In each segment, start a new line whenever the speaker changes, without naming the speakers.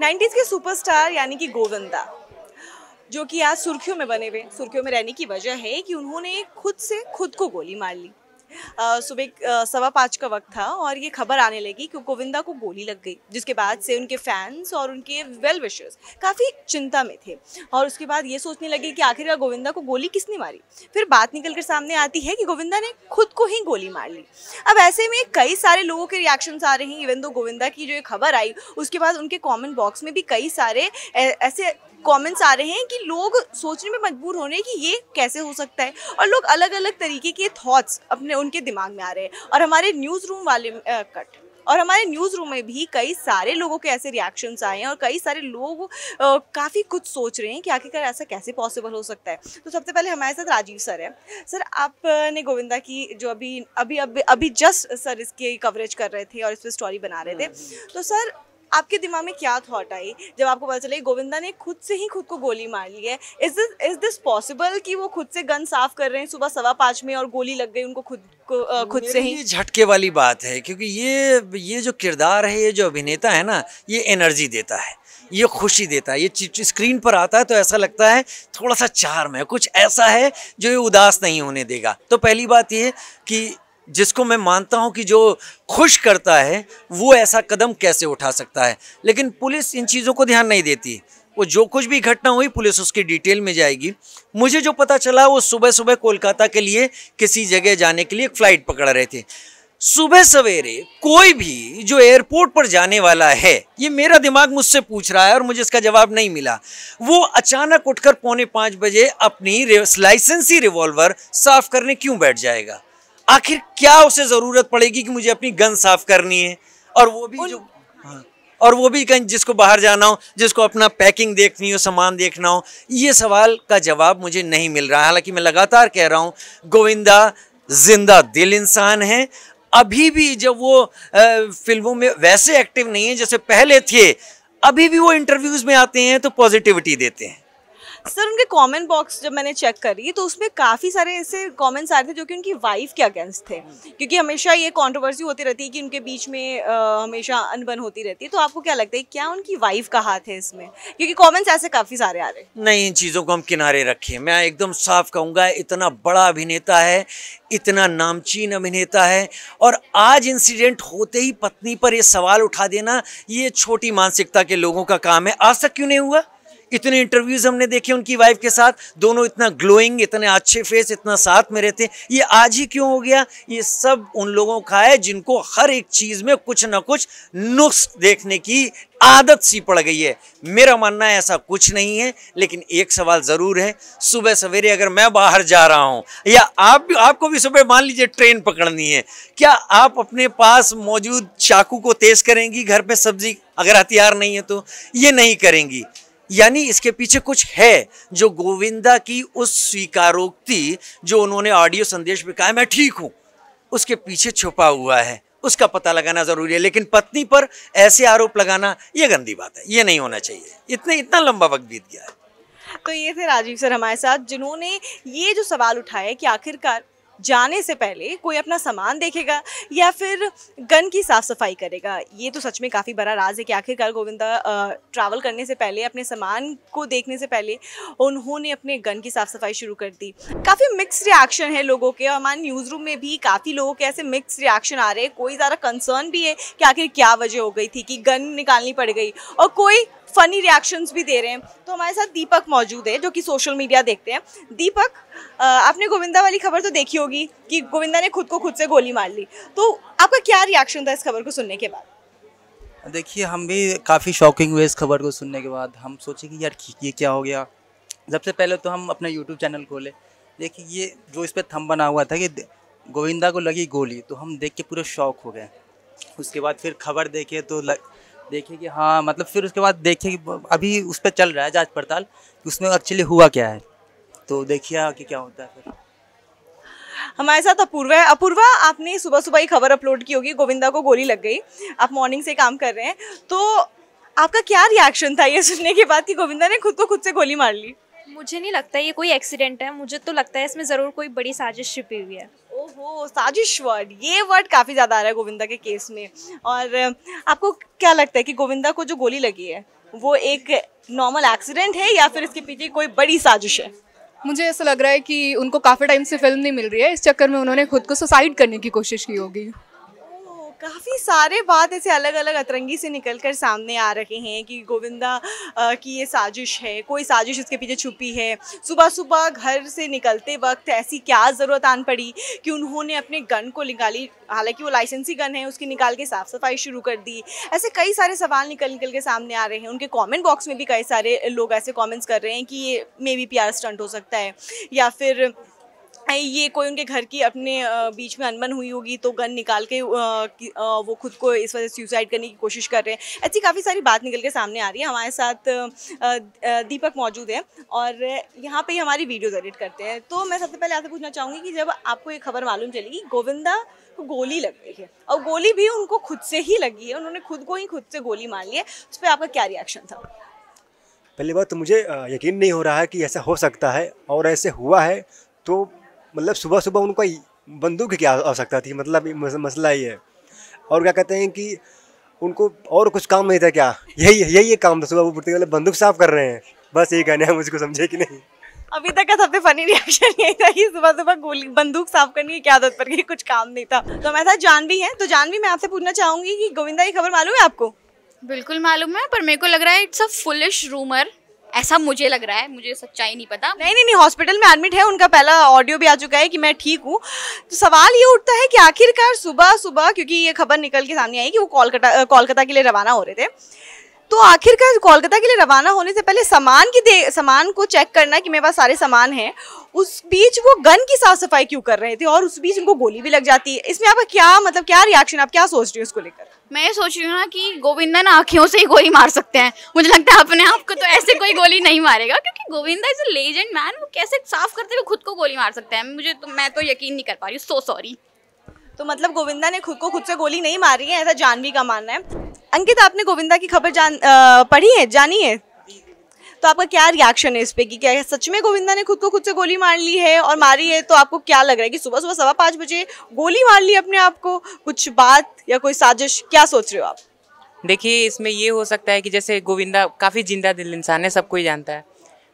90s के superstar यानी कि गोविंदा, जो कि आज सुर्खियों में बने हुए, सुर्खियों में रहने की वजह है कि उन्होंने खुद से खुद को गोली मार ली। सुबह 5:15 का वक्त था और ये खबर आने लगी कि गोविंदा को गोली लग गई, जिसके बाद से उनके फैंस और उनके वेल विशर्स काफ़ी चिंता में थे और उसके बाद ये सोचने लगे कि आखिरकार गोविंदा को गोली किसने मारी। फिर बात निकल कर सामने आती है कि गोविंदा ने खुद को ही गोली मार ली। अब ऐसे में कई सारे लोगों के रिएक्शंस आ रहे हैं। इवन दो गोविंदा की जो ये खबर आई उसके बाद उनके कमेंट बॉक्स में भी कई सारे ऐसे कमेंट्स आ रहे हैं कि लोग सोचने में मजबूर हो रहे हैं कि ये कैसे हो सकता है, और लोग अलग अलग तरीके के थॉट्स अपने उनके दिमाग में आ रहे हैं। और हमारे न्यूज़ रूम वाले हमारे न्यूज़ रूम में भी कई सारे लोगों के ऐसे रिएक्शंस आए हैं और कई सारे लोग काफ़ी कुछ सोच रहे हैं कि आखिरकार ऐसा कैसे पॉसिबल हो सकता है। तो सबसे पहले हमारे साथ राजीव सर हैं। सर, आपने गोविंदा की जो अभी अभी अभी अभी जस्ट सर इसकी कवरेज कर रहे थे और इस पर स्टोरी बना रहे थे, तो सर आपके दिमाग में क्या थॉट आई जब आपको पता चला गोविंदा ने खुद से ही खुद को गोली मार ली है? इज दिस पॉसिबल कि वो खुद से गन साफ कर रहे हैं सुबह 5:15 में और गोली लग गई उनको खुद से ही?
ये झटके वाली बात है, क्योंकि ये जो किरदार है, ये जो अभिनेता है ना, ये एनर्जी देता है, ये खुशी देता है। ये स्क्रीन पर आता है तो ऐसा लगता है थोड़ा सा चार्म है, कुछ ऐसा है जो ये उदास नहीं होने देगा। तो पहली बात ये कि जिसको मैं मानता हूं कि जो खुश करता है वो ऐसा कदम कैसे उठा सकता है, लेकिन पुलिस इन चीज़ों को ध्यान नहीं देती। वो जो कुछ भी घटना हुई पुलिस उसकी डिटेल में जाएगी। मुझे जो पता चला वो सुबह सुबह कोलकाता के लिए किसी जगह जाने के लिए एक फ़्लाइट पकड़ रहे थे। सुबह सवेरे कोई भी जो एयरपोर्ट पर जाने वाला है, ये मेरा दिमाग मुझसे पूछ रहा है और मुझे इसका जवाब नहीं मिला, वो अचानक उठकर 4:45 बजे अपनी लाइसेंसी रिवॉल्वर साफ करने क्यों बैठ जाएगा? आखिर क्या उसे ज़रूरत पड़ेगी कि मुझे अपनी गन साफ करनी है? और वो भी और वो भी कहीं जिसको बाहर जाना हो, जिसको अपना पैकिंग देखनी हो, सामान देखना हो। ये सवाल का जवाब मुझे नहीं मिल रहा है। हालांकि मैं लगातार कह रहा हूँ गोविंदा जिंदा दिल इंसान है। अभी भी जब वो फिल्मों में वैसे एक्टिव नहीं है जैसे पहले थे, अभी भी वो इंटरव्यूज़ में आते हैं तो पॉजिटिविटी देते हैं।
सर, उनके कमेंट बॉक्स जब मैंने चेक करी तो उसमें काफ़ी सारे ऐसे कमेंट्स आए थे जो कि उनकी वाइफ के अगेंस्ट थे, क्योंकि हमेशा ये कंट्रोवर्सी होती रहती है कि उनके बीच में हमेशा अनबन होती रहती है। तो आपको क्या लगता है क्या उनकी वाइफ का हाथ है इसमें? क्योंकि कमेंट्स ऐसे काफ़ी सारे आ रहे हैं।
नहीं, इन चीज़ों को हम किनारे रखें। मैं एकदम साफ कहूँगा, इतना बड़ा अभिनेता है, इतना नामचीन अभिनेता है, और आज इंसिडेंट होते ही पत्नी पर ये सवाल उठा देना, ये छोटी मानसिकता के लोगों का काम है। आज तक क्यों नहीं हुआ? इतने इंटरव्यूज़ हमने देखे उनकी वाइफ के साथ, दोनों इतना ग्लोइंग, इतने अच्छे फेस, इतना साथ में रहते, ये आज ही क्यों हो गया? ये सब उन लोगों का है जिनको हर एक चीज़ में कुछ ना कुछ नुक्स देखने की आदत सी पड़ गई है। मेरा मानना है ऐसा कुछ नहीं है, लेकिन एक सवाल ज़रूर है, सुबह सवेरे अगर मैं बाहर जा रहा हूँ या आपको भी सुबह मान लीजिए ट्रेन पकड़नी है, क्या आप अपने पास मौजूद चाकू को तेज़ करेंगी? घर पे सब्जी अगर हथियार नहीं है तो ये नहीं करेंगी। यानी इसके पीछे कुछ है जो गोविंदा की उस स्वीकारोक्ति जो उन्होंने ऑडियो संदेश में कहा है मैं ठीक हूँ, उसके पीछे छुपा हुआ है, उसका पता लगाना ज़रूरी है। लेकिन पत्नी पर ऐसे आरोप लगाना ये गंदी बात है, ये नहीं होना चाहिए। इतना लंबा वक्त बीत गया है।
तो ये थे राजीव सर हमारे साथ, जिन्होंने ये जो सवाल उठाया कि आखिरकार जाने से पहले कोई अपना सामान देखेगा या फिर गन की साफ़ सफाई करेगा। ये तो सच में काफ़ी बड़ा राज है कि आखिरकार गोविंदा ट्रैवल करने से पहले, अपने सामान को देखने से पहले उन्होंने अपने गन की साफ़ सफाई शुरू कर दी। काफ़ी मिक्स रिएक्शन है लोगों के, और हमारे न्यूज़ रूम में भी काफ़ी लोगों के ऐसे मिक्स रिएक्शन आ रहे हैं। कोई ज़्यादा कंसर्न भी है कि आखिर क्या वजह हो गई थी कि गन निकालनी पड़ गई, और कोई फ़नी रिएक्शंस भी दे रहे हैं। तो हमारे साथ दीपक मौजूद है जो कि सोशल मीडिया देखते हैं। दीपक, आपने गोविंदा वाली खबर तो देखी होगी कि गोविंदा ने खुद से गोली मार ली, तो आपका क्या रिएक्शन था इस खबर को सुनने के बाद?
देखिए, हम भी काफ़ी शॉकिंग हुए इस खबर को सुनने के बाद। हम सोचे कि यार ये क्या हो गया। सबसे पहले तो हम अपना यूट्यूब चैनल खोले, देखिए ये जो इस पर थंब बना हुआ था कि गोविंदा को लगी गोली, तो हम देख के पूरे शॉक हो गए। उसके बाद फिर खबर देखे तो देखे कि हाँ, मतलब फिर उसके बाद देखे कि अभी उस पर चल रहा है जांच पड़ताल कि उसमें एक्चुअली हुआ क्या है। तो देखिए कि क्या होता है। फिर
हमारे साथ अपूर्वा है। अपूर्वा, आपने सुबह सुबह ही खबर अपलोड की होगी गोविंदा को गोली लग गई, आप मॉर्निंग से काम कर रहे हैं, तो आपका क्या रिएक्शन था ये सुनने के बाद कि गोविंदा ने खुद से गोली मार ली?
मुझे नहीं लगता ये कोई एक्सीडेंट है, मुझे तो लगता है इसमें ज़रूर कोई बड़ी साजिश छिपी हुई है।
ओहो, साजिश वर्ड, ये वर्ड काफ़ी ज़्यादा आ रहा है गोविंदा के केस में। और आपको क्या लगता है कि गोविंदा को जो गोली लगी है वो एक नॉर्मल एक्सीडेंट है या फिर इसके पीछे कोई बड़ी साजिश है?
मुझे ऐसा लग रहा है कि उनको काफ़ी टाइम से फिल्म नहीं मिल रही है, इस चक्कर में उन्होंने खुद को सुसाइड करने की कोशिश की होगी।
काफ़ी सारे बात ऐसे अलग अलग अतरंगी से निकल कर सामने आ रहे हैं कि गोविंदा की ये साजिश है, कोई साजिश इसके पीछे छुपी है। सुबह सुबह घर से निकलते वक्त ऐसी क्या ज़रूरत आन पड़ी कि उन्होंने अपने गन को निकाली, हालांकि वो लाइसेंसी गन है, उसकी निकाल के साफ़ सफाई शुरू कर दी। ऐसे कई सारे सवाल निकल के सामने आ रहे हैं। उनके कमेंट बॉक्स में भी कई सारे लोग ऐसे कमेंट्स कर रहे हैं कि ये मे बी PR स्टंट हो सकता है, या फिर ये कोई उनके घर की अपने बीच में अनबन हुई होगी तो गन निकाल के वो खुद को इस वजह से सुसाइड करने की कोशिश कर रहे हैं। ऐसी काफ़ी सारी बात निकल के सामने आ रही है। हमारे साथ दीपक मौजूद है और यहाँ पे ही हमारी वीडियोज़ एडिट करते हैं। तो मैं सबसे पहले आपसे पूछना चाहूँगी कि जब आपको ये खबर मालूम चली कि गोविंदा को गोली लग गई है और गोली भी उनको खुद से ही लगी है, उन्होंने खुद से गोली मार ली है, उस पर आपका क्या रिएक्शन था?
पहली बात तो मुझे यकीन नहीं हो रहा है कि ऐसा हो सकता है, और ऐसे हुआ है तो मतलब सुबह सुबह उनको बंदूक की क्या आवश्यकता थी, मतलब मसला ही है। और क्या कहते हैं कि उनको और कुछ काम नहीं था क्या? यही काम था, सुबह वो उठते बंदूक साफ कर रहे हैं, बस यही कहना है मुझको, समझे कि नहीं?
अभी तक का सबसे फनी रिएक्शन यही था कि सुबह सुबह गोली बंदूक साफ करने की क्या आदत पड़ गई, कुछ काम नहीं था। तो हमारे साथ जानवी है, तो जानवी मैं आपसे पूछना चाहूँगी कि गोविंदा की खबर मालूम है आपको?
बिल्कुल मालूम है, पर मेरे को लग रहा है इट्स अ फुलिश रूमर, ऐसा मुझे लग रहा है, मुझे सच्चाई नहीं पता।
नहीं, हॉस्पिटल में एडमिट है, उनका पहला ऑडियो भी आ चुका है कि मैं ठीक हूँ। तो सवाल ये उठता है कि आखिरकार सुबह सुबह, क्योंकि ये खबर निकल के सामने आई कि वो कोलकाता के लिए रवाना हो रहे थे, तो आखिरकार कोलकाता के लिए रवाना होने से पहले सामान को चेक करना कि मेरे पास सारे सामान हैं, उस बीच वो गन की साफ सफाई क्यों कर रहे थे और उस बीच उनको गोली भी लग जाती है। इसमें आपका क्या रिएक्शन, आप क्या सोच रही हो उसको लेकर?
मैं ये सोच रही हूँ ना कि गोविंदा ना आँखों से ही गोली मार सकते हैं। मुझे लगता है अपने आप को तो ऐसे कोई गोली नहीं मारेगा, क्योंकि Govinda is a legend man, वो कैसे साफ करते हुए खुद को गोली मार सकते हैं। मैं तो यकीन नहीं कर पा रही हूँ, सो सॉरी।
तो मतलब गोविंदा ने खुद से गोली नहीं मारी है, ऐसा जानवी का मानना है। अंकित, आपने गोविंदा की खबर पढ़ी है, जानी है, तो आपका क्या रिएक्शन है इस पे कि क्या सच में गोविंदा ने खुद से गोली मार ली है, और मारी है तो आपको क्या लग रहा है कि सुबह सुबह 5:15 बजे गोली मार ली अपने आप को? कुछ बात या कोई साजिश, क्या सोच रहे हो आप?
देखिए, इसमें ये हो सकता है कि जैसे गोविंदा काफ़ी जिंदा दिल इंसान है, सब कोई जानता है,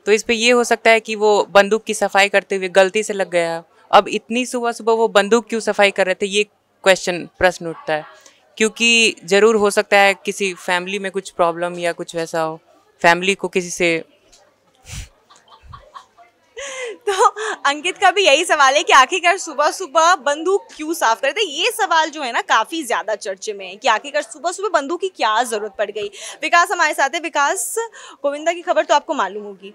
तो इस पे ये हो सकता है कि वो बंदूक की सफाई करते हुए गलती से लग गया। अब इतनी सुबह सुबह वो बंदूक क्यों सफाई कर रहे थे, ये प्रश्न उठता है, क्योंकि ज़रूर हो सकता है किसी फैमिली में कुछ प्रॉब्लम या कुछ वैसा हो, फैमिली को किसी से।
तो अंकित का भी यही सवाल है कि आखिरकार सुबह सुबह बंदूक क्यों साफ करते? ये सवाल जो है ना काफ़ी ज़्यादा चर्चे में है कि आखिरकार सुबह सुबह बंदूक की क्या ज़रूरत पड़ गई। विकास हमारे साथ है। विकास, गोविंदा की खबर तो आपको मालूम होगी।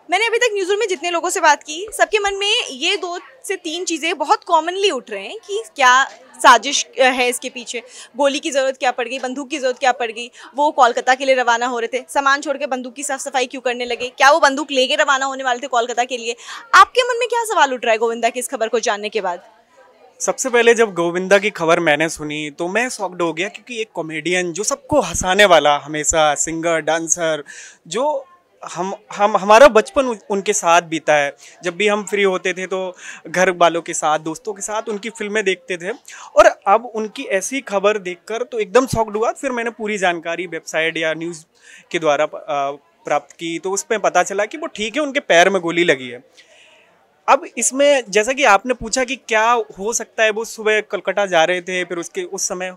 मैंने अभी तक न्यूज़रूम में जितने लोगों से बात की, सबके मन में ये 2 से 3 चीज़ें बहुत कॉमनली उठ रहे हैं कि क्या साजिश है इसके पीछे, गोली की ज़रूरत क्या पड़ गई, बंदूक की ज़रूरत क्या पड़ गई, वो कोलकाता के लिए रवाना हो रहे थे, सामान छोड़ के बंदूक की साफ सफाई क्यों करने लगे, क्या वो बंदूक लेके रवाना होने वाले थे कोलकाता के लिए? आपके मन में क्या सवाल उठ रहा है गोविंदा की इस खबर को जानने के बाद?
सबसे पहले जब गोविंदा की खबर मैंने सुनी तो मैं शॉक्ड हो गया, क्योंकि एक कॉमेडियन जो सबको हंसाने वाला, हमेशा सिंगर, डांसर, जो हमारा बचपन उनके साथ बीता है। जब भी हम फ्री होते थे तो घर वालों के साथ, दोस्तों के साथ उनकी फिल्में देखते थे, और अब उनकी ऐसी खबर देखकर तो एकदम शॉक्ड हुआ। फिर मैंने पूरी जानकारी वेबसाइट या न्यूज़ के द्वारा प्राप्त की, तो उस पर पता चला कि वो ठीक है, उनके पैर में गोली लगी है। अब इसमें जैसा कि आपने पूछा कि क्या हो सकता है, वो सुबह कोलकाता जा रहे थे, फिर उस समय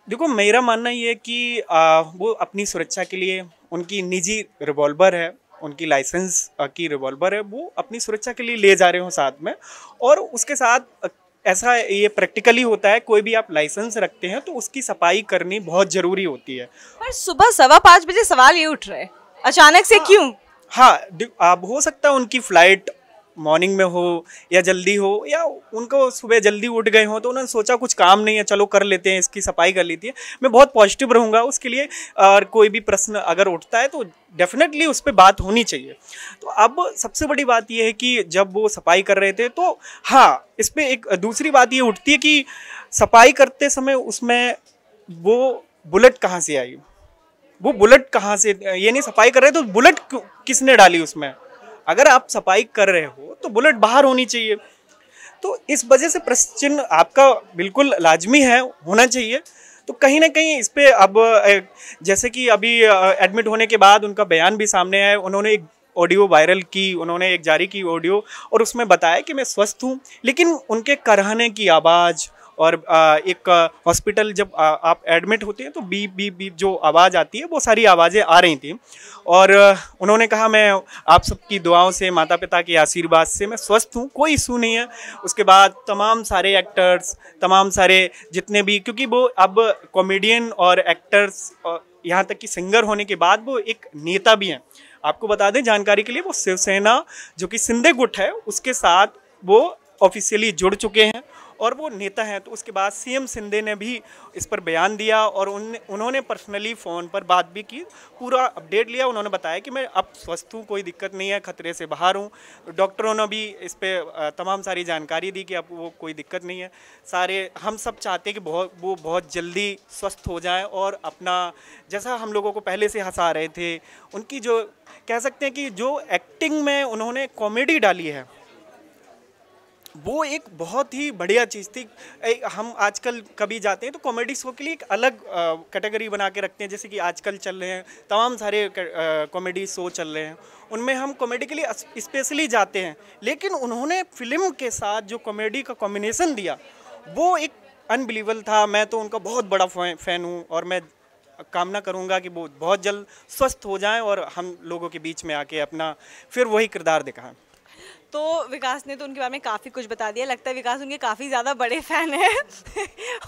देखो, मेरा मानना ये है कि वो अपनी सुरक्षा के लिए, उनकी निजी रिवॉल्वर है, उनकी लाइसेंस की रिवॉल्वर है, वो अपनी सुरक्षा के लिए ले जा रहे हो साथ में। और उसके साथ ऐसा ये प्रैक्टिकली होता है, कोई भी आप लाइसेंस रखते हैं तो उसकी सफाई करनी बहुत ज़रूरी होती है।
पर सुबह 5:15 बजे सवाल ये उठ रहा है, अचानक से क्यों?
हाँ, अब हो सकता है उनकी फ़्लाइट मॉर्निंग में हो या जल्दी हो, या उनको सुबह जल्दी उठ गए हो तो उन्होंने सोचा कुछ काम नहीं है, चलो कर लेते हैं, इसकी सफाई कर लेती है। मैं बहुत पॉजिटिव रहूँगा उसके लिए, और कोई भी प्रश्न अगर उठता है तो डेफिनेटली उस पर बात होनी चाहिए। तो अब सबसे बड़ी बात यह है कि जब वो सफाई कर रहे थे तो हाँ, इस पर एक दूसरी बात ये उठती है कि सफाई करते समय उसमें वो बुलेट कहाँ से आई, वो बुलेट कहाँ से, ये नहीं सफाई कर रहे तो बुलेट किसने डाली उसमें? अगर आप सफाई कर रहे हो तो बुलेट बाहर होनी चाहिए। तो इस वजह से प्रश्न आपका बिल्कुल लाजमी है, होना चाहिए। तो कहीं ना कहीं इस पे अब जैसे कि अभी एडमिट होने के बाद उनका बयान भी सामने आया, उन्होंने एक ऑडियो वायरल की, उन्होंने एक जारी की ऑडियो और उसमें बताया कि मैं स्वस्थ हूँ, लेकिन उनके कराहने की आवाज़ और एक हॉस्पिटल जब आप एडमिट होते हैं तो बीप बीप बीप जो आवाज़ आती है वो सारी आवाज़ें आ रही थी। और उन्होंने कहा मैं आप सबकी दुआओं से, माता पिता के आशीर्वाद से मैं स्वस्थ हूँ, कोई इशू नहीं है। उसके बाद तमाम सारे एक्टर्स, तमाम सारे जितने भी, क्योंकि वो अब कॉमेडियन और एक्टर्स यहाँ तक कि सिंगर होने के बाद वो एक नेता भी हैं। आपको बता दें जानकारी के लिए, वो शिवसेना जो कि शिंदे गुट है उसके साथ वो ऑफिशियली जुड़ चुके हैं और वो नेता हैं। तो उसके बाद सीएम शिंदे ने भी इस पर बयान दिया और उन्होंने पर्सनली फ़ोन पर बात भी की, पूरा अपडेट लिया। उन्होंने बताया कि मैं अब स्वस्थ हूँ, कोई दिक्कत नहीं है, खतरे से बाहर हूँ। डॉक्टरों ने भी इस पर तमाम सारी जानकारी दी कि अब वो कोई दिक्कत नहीं है। सारे हम सब चाहते हैं कि वो बहुत जल्दी स्वस्थ हो जाएं और अपना, जैसा हम लोगों को पहले से हंसा रहे थे, उनकी जो कह सकते हैं कि जो एक्टिंग में उन्होंने कॉमेडी डाली है वो एक बहुत ही बढ़िया चीज़ थी। हम आजकल कभी जाते हैं तो कॉमेडी शो के लिए एक अलग कैटेगरी बना के रखते हैं, जैसे कि आजकल चल रहे हैं तमाम सारे कॉमेडी शो चल रहे हैं, उनमें हम कॉमेडी के लिए स्पेशली जाते हैं। लेकिन उन्होंने फिल्म के साथ जो कॉमेडी का कॉम्बिनेशन दिया वो एक अनबिलीवेबल था। मैं तो उनका बहुत बड़ा फ़ैन हूँ और मैं कामना करूँगा कि वो बहुत जल्द स्वस्थ हो जाएं और हम लोगों के बीच में आके अपना फिर वही किरदार दिखाएं।
तो विकास ने तो उनके बारे में काफ़ी कुछ बता दिया, लगता है विकास उनके काफ़ी ज़्यादा बड़े फ़ैन हैं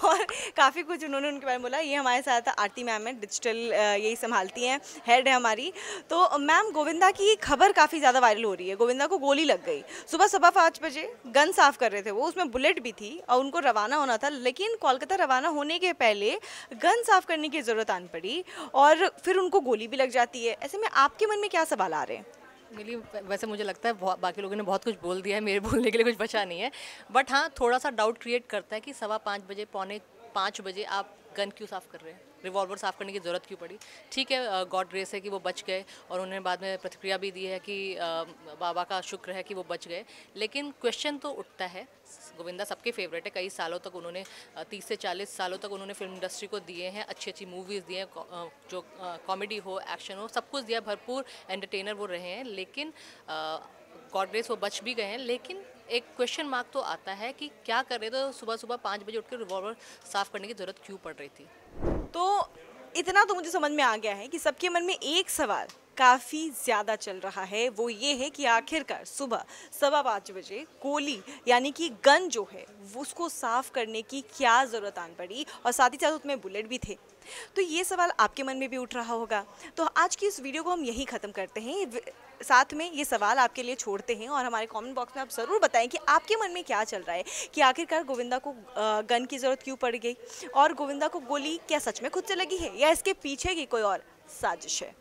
और काफ़ी कुछ उन्होंने उनके बारे में बोला। ये हमारे साथ आरती मैम है, डिजिटल यही संभालती हैं, हेड है हमारी। तो मैम, गोविंदा की खबर काफ़ी ज़्यादा वायरल हो रही है। गोविंदा को गोली लग गई, सुबह 5:15 बजे गन साफ़ कर रहे थे वो, उसमें बुलेट भी थी और उनको रवाना होना था, लेकिन कोलकाता रवाना होने के पहले गन साफ़ करने की ज़रूरत आन पड़ी और फिर उनको गोली भी लग जाती है। ऐसे में आपके मन में क्या सवाल आ रहे हैं?
मिली, वैसे मुझे लगता है बाकी लोगों ने बहुत कुछ बोल दिया है, मेरे बोलने के लिए कुछ बचा नहीं है। बट हाँ, थोड़ा सा डाउट क्रिएट करता है कि 5:15 बजे, 4:45 बजे आप गन क्यों साफ़ कर रहे हैं, रिवॉल्वर साफ़ करने की ज़रूरत क्यों पड़ी? ठीक है, गॉड ग्रेस है कि वो बच गए और उन्होंने बाद में प्रतिक्रिया भी दी है कि बाबा का शुक्र है कि वो बच गए। लेकिन क्वेश्चन तो उठता है, गोविंदा सबके फेवरेट है, कई सालों तक उन्होंने 30 से 40 सालों तक उन्होंने फिल्म इंडस्ट्री को दिए हैं, अच्छी अच्छी मूवीज़ दिए हैं, जो कॉमेडी हो, एक्शन हो, सब कुछ दिया, भरपूर एंटरटेनर वो रहे हैं। लेकिन गॉड ग्रेस वो बच भी गए हैं। लेकिन एक क्वेश्चन मार्क तो आता है कि क्या कर रहे थे, तो सुबह 5 बजे उठ कर रिवॉल्वर साफ़ करने की ज़रूरत क्यों पड़ रही थी?
तो इतना तो मुझे समझ में आ गया है कि सबके मन में एक सवाल काफ़ी ज़्यादा चल रहा है, वो ये है कि आखिरकार सुबह 5:15 बजे गोली यानी कि गन जो है उसको साफ़ करने की क्या ज़रूरत आन पड़ी, और साथ ही साथ उसमें बुलेट भी थे। तो ये सवाल आपके मन में भी उठ रहा होगा। तो आज की इस वीडियो को हम यही ख़त्म करते हैं, साथ में ये सवाल आपके लिए छोड़ते हैं और हमारे कमेंट बॉक्स में आप ज़रूर बताएं कि आपके मन में क्या चल रहा है कि आखिरकार गोविंदा को गन की ज़रूरत क्यों पड़ गई, और गोविंदा को गोली क्या सच में खुद से लगी है या इसके पीछे की कोई और साजिश है।